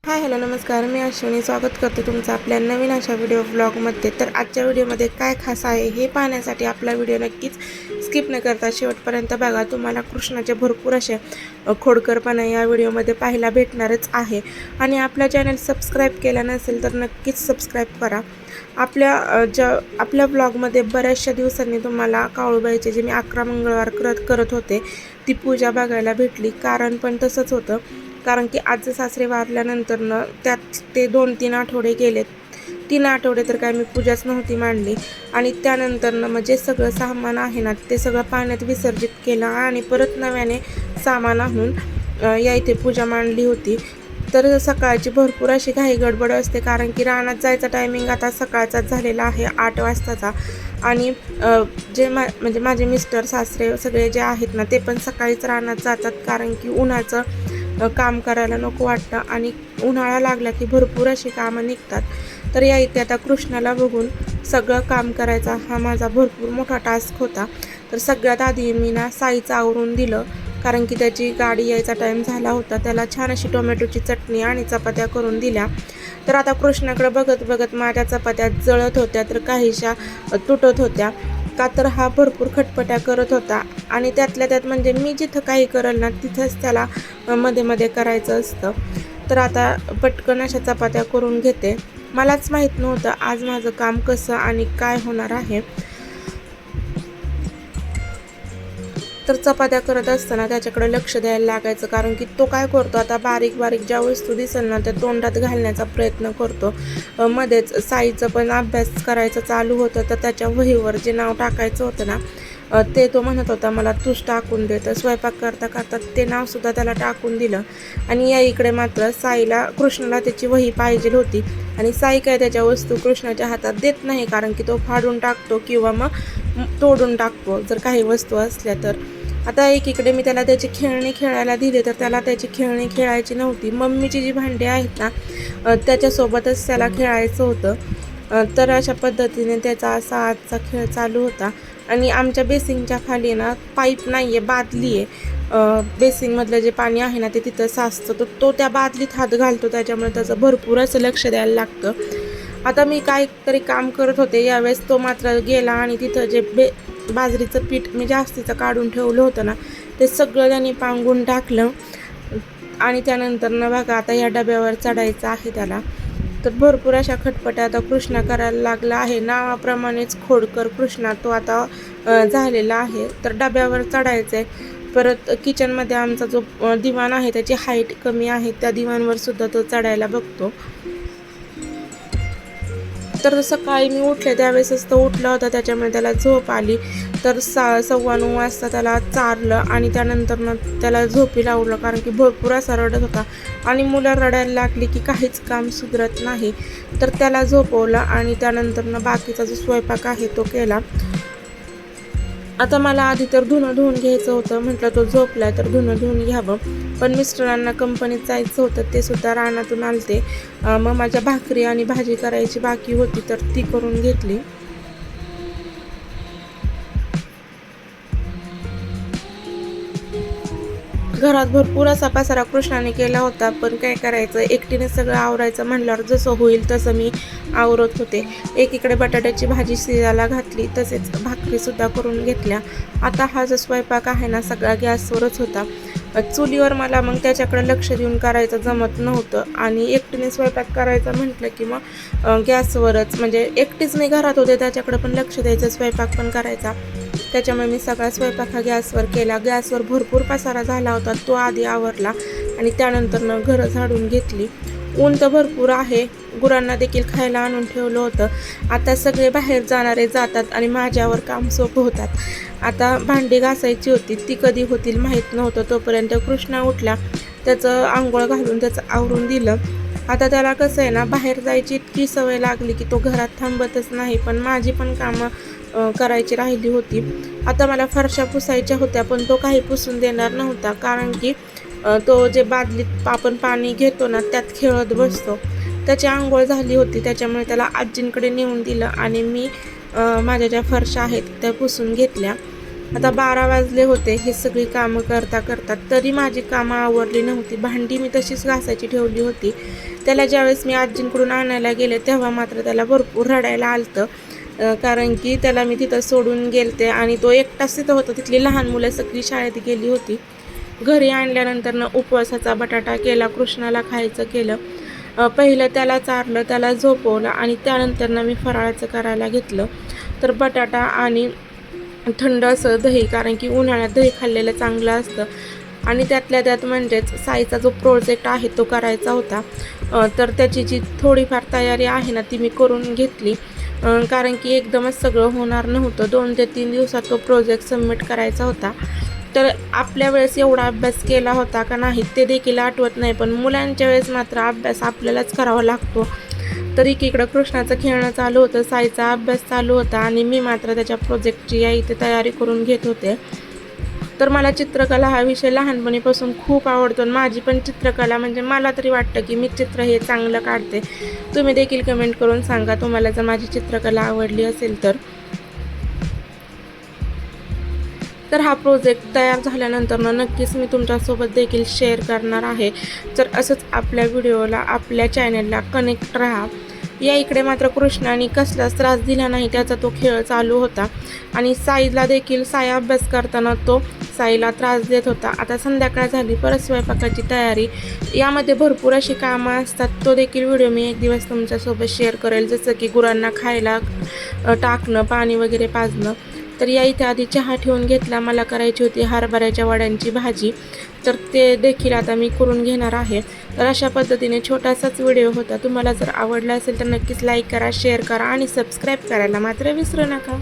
Hi hello नमस्कार, मी अश्विनी स्वागत करते तुमचं आपल्या नवीन अशा व्हिडिओ ब्लॉगमध्ये. तर आजच्या व्हिडिओमध्ये काय खास आहे हे पाहण्यासाठी आपला व्हिडिओ नक्कीच स्किप न करता शेवटपर्यंत बघा. तुम्हाला कृष्णाचे भरपूर असे खोडकरपणा या व्हिडिओमध्ये पाहायला भेटणारच आहे. आणि आपला चॅनल सबस्क्राईब केला नसेल तर नक्कीच सबस्क्राईब करा. आपल्या ब्लॉगमध्ये बऱ्याचशा दिवसांनी तुम्हाला काळूबाईचे जे मी 11 मंगळवार करत होते ती पूजा बघायला भेटली. कारण पण तसंच होतं, कारण की आजचे सासरे वारल्यानंतरनं त्यात ते 2-3 आठवडे गेलेत. 3 आठवडे तर काय मी पूजाच नव्हती मांडली. आणि त्यानंतरनं मग जे सगळं सामान आहे ना ते सगळं पाण्यात विसर्जित केलं आणि परत नव्याने सामान आणून या इथे पूजा मांडली होती. तर सकाळची भरपूर अशी घाई गडबड असते, कारण की रानात जायचा टायमिंग आता सकाळचाच झालेला आहे 8 वाजताचा. आणि म्हणजे माझे मिस्टर सासरे सगळे जे आहेत ना ते पण सकाळीच रानात जातात, कारण की उन्हाचं काम करायला नको वाटतं आणि उन्हाळा लागला की भरपूर अशी कामं निघतात. तर या इथे आता कृष्णाला बघून सगळं काम करायचा हा माझा भरपूर मोठा टास्क होता. तर सगळ्यात आधी मी ना साईचं आवरून दिलं, कारण की त्याची गाडी यायचा टाईम झाला होता. त्याला छान अशी टोमॅटोची चटणी आणि चपात्या करून दिल्या. तर आता कृष्णाकडे बघत बघत माझ्या चपात्या जळत होत्या तर काहीशा तुटत होत्या, का तर हा भरपूर खटपट्या करत होता. आणि त्यातल्या त्यात म्हणजे मी जिथं काही करेल ना तिथंच त्याला मध्ये मध्ये करायचं असतं. तर आता पटकन अशा चपात्या करून घेते. मलाच माहीत नव्हतं आज माझं काम कसं आणि काय होणार आहे. तर चपात्या करत असताना त्याच्याकडे लक्ष द्यायला लागायचं, कारण की तो काय करतो आता बारीक बारीक ज्या वस्तू दिसेल ना त्या तोंडात घालण्याचा प्रयत्न करतो. मध्येच साईचं पण अभ्यास करायचं चालू होतं, तर त्याच्या वहीवर जे नाव टाकायचं होतं ना ते तो म्हणत होता मला तूच टाकून दे. तर स्वयंपाक करता करता ते नावसुद्धा त्याला टाकून दिलं. आणि या इकडे मात्र कृष्णाला त्याची वही पाहिजे होती. आणि साई काय त्याच्या वस्तू कृष्णाच्या हातात देत नाही, कारण की तो फाडून टाकतो किंवा मग तोडून टाकतो जर काही वस्तू असल्या तर. आता एकीकडे मी त्याला त्याची खेळणी खेळायला दिली तर त्याला त्याची खेळणी खेळायची नव्हती. मम्मीची जी भांडी आहेत ना त्याच्यासोबतच त्याला खेळायचं होतं. तर अशा पद्धतीने त्याचा असा आजचा खेळ चालू होता. आणि आमच्या बेसिंगच्या खाली ना पाईप नाही आहे, बादली आहे. बेसिंगमधलं जे पाणी आहे ना ते तिथं साचतं, तर तो त्या बादलीत हात घालतो, त्याच्यामुळे त्याचं भरपूर असं लक्ष द्यायला लागतं. आता मी काहीतरी काम करत होते यावेळेस तो मात्र गेला आणि तिथं जे बाजरीचं पीठ मी जास्तीचं काढून ठेवलं होतं ना ते सगळं त्यांनी पांगून टाकलं. आणि त्यानंतर ना बघा आता या डब्यावर चढायचं आहे त्याला. तर भरपूर अशा खटपट्या आता कृष्णा करायला लागला आहे. नावाप्रमाणेच खोडकर कृष्णा तो आता झालेला आहे. तर डब्यावर चढायचं आहे. परत किचनमध्ये आमचा जो दिवाण आहे त्याची हाईट कमी आहे, त्या दिवाणवर सुद्धा तो चढायला बघतो. तर सकाळी मी उठले त्यावेळेसच तो उठला होता, त्याच्यामुळे त्याला झोप आली. तर 9:15 वाजता त्याला चारलं आणि त्यानंतर त्याला झोपी लावलं, कारण की भरपूर असा रडत होता. आणि मुलं रडायला लागली की काहीच काम सुधरत नाही. तर त्याला झोपवलं आणि त्यानंतर बाकीचा जो स्वयंपाक आहे तो केला. आता मला आधी तर धुणं धुवून घ्यायचं होतं. म्हटलं तो झोपलाय तर धुणं धुवून घ्यावं. पण मिस्टरांना कंपनीत जायचं होतं, ते सुद्धा रानातून आलते. मग माझ्या भाकरी आणि भाजी करायची बाकी होती तर ती करून घेतली. घरात भरपूर असा पसारा कृष्णाने केला होता, पण काय करायचं, एकटीने सगळं आवरायचं म्हणल्यावर जसं होईल तसं मी आवरत होते. एकीकडे बटाट्याची भाजी शिजायला घातली, तसेच भाकरीसुद्धा करून घेतल्या. आता हा जो स्वयंपाक आहे ना सगळा गॅसवरच होता. चुलीवर मला मग त्याच्याकडे लक्ष देऊन करायचं जमत नव्हतं. आणि एकटीने स्वयंपाक करायचं म्हटलं की मग गॅसवरच, म्हणजे एकटीच मी घरात होते त्याच्याकडे पण लक्ष द्यायचं, स्वयंपाक पण करायचा. त्याच्यामुळे मी सगळा स्वयंपाक हा गॅसवर केला. गॅसवर भरपूर पसारा झाला होता, तो आधी आवरला आणि त्यानंतर घरं झाडून घेतली. ऊन तर भरपूर आहे. गुरांना देखील खायला आणून ठेवलं होतं. आता सगळे बाहेर जाणारे जातात आणि माझ्यावर काम सोपं होतात. आता भांडी घासायची होती, ती कधी होतील माहीत नव्हतं. तोपर्यंत कृष्णा उठला, त्याचं आंघोळ घालून त्याचं आवरून दिलं. आता त्याला कसं आहे ना बाहेर जायची इतकी सवय लागली की तो घरात थांबतच नाही. पण माझी पण कामं करायची राहिली होती. आता मला फरशा पुसायच्या होत्या, पण तो काही पुसून देणार नव्हता, कारण की तो जे बादलीत आपण पाणी घेतो ना त्यात खेळत बसतो. त्याची आंघोळ झाली होती, त्याच्यामुळे त्याला आजींकडे नेऊन दिलं आणि मी माझ्या ज्या फरशा आहेत त्या पुसून घेतल्या. आता 12 वाजले होते हे सगळी कामं करता करता, तरी माझी कामं आवरली नव्हती. भांडी मी तशीच घासायची ठेवली होती. त्याला ज्यावेळेस मी आजींकडून आणायला गेले तेव्हा मात्र त्याला भरपूर रडायला आलतं. कारण की त्याला मी तिथं सोडून गेलते आणि तो एकटाच तिथं होता. तिथली लहान मुलं सगळी शाळेत गेली होती. घरी आणल्यानंतर उपवासाचा बटाटा केला, कृष्णाला खायचं केलं. पहिलं त्याला चारलं, त्याला झोपवलं आणि त्यानंतर मी फराळाचं करायला घेतलं. तर बटाटा आणि थंड असं दही, कारण की उन्हाळ्यात दही खाल्लेलं चांगलं असतं आणि त्यातल्या त्यात म्हणजेच साईचा जो प्रोजेक्ट आहे तो करायचा होता. तर त्याची जी थोडीफार तयारी आहे ना ती मी करून घेतली. कारण की एकदमच सगळं होणार नव्हतं. 2 ते 3 दिवसात तो प्रोजेक्ट सबमिट करायचा होता. तर आपल्या वेळेस एवढा अभ्यास केला होता का नाही ते देखील आठवत नाही, पण मुलांच्या वेळेस मात्र अभ्यास आपल्यालाच करावा लागतो. तर एकीकडं कृष्णाचं खेळणं चालू होतं, साईचा अभ्यास चालू होता आणि मी मात्र त्याच्या प्रोजेक्टची इथे तयारी करून घेत होते. तर मला चित्रकला हा विषय लहानपणीपासून खूप आवडतो आणि माझी पण चित्रकला म्हणजे मला तरी वाटतं की मी चित्र हे चांगलं काढते. तुम्ही देखील कमेंट करून सांगा तुम्हाला जर माझी चित्रकला आवडली असेल तर. तर हा प्रोजेक्ट तयार झाल्यानंतर नक्कीच मी तुमच्यासोबत देखील शेअर करणार आहे. तर असंच आपल्या व्हिडिओला, आपल्या चॅनलला कनेक्ट राहा. या इकडे मात्र कृष्णाने कसलाच त्रास दिला नाही, त्याचा तो खेळ चालू होता आणि साईला देखील साई अभ्यास करताना तो साईला त्रास देत होता. आता संध्याकाळ झाली, परत स्वयंपाकाची तयारी. यामध्ये भरपूर अशी कामं असतात. तो देखील व्हिडिओ मी एक दिवस तुमच्यासोबत शेअर करेल, जसं की गुरांना खायला टाकणं, पाणी वगैरे पाजणं. तर या इथे आधी चहा ठेवून घेतला. मला करायची होती हरभऱ्याच्या वड्यांची भाजी, तर ते देखील आता मी करून घेणार आहे. तर अशा पद्धतीने छोटासाच व्हिडिओ होता. तुम्हाला जर आवडला असेल तर नक्कीच लाईक करा, शेअर करा आणि सबस्क्राईब करायला मात्र विसरू नका.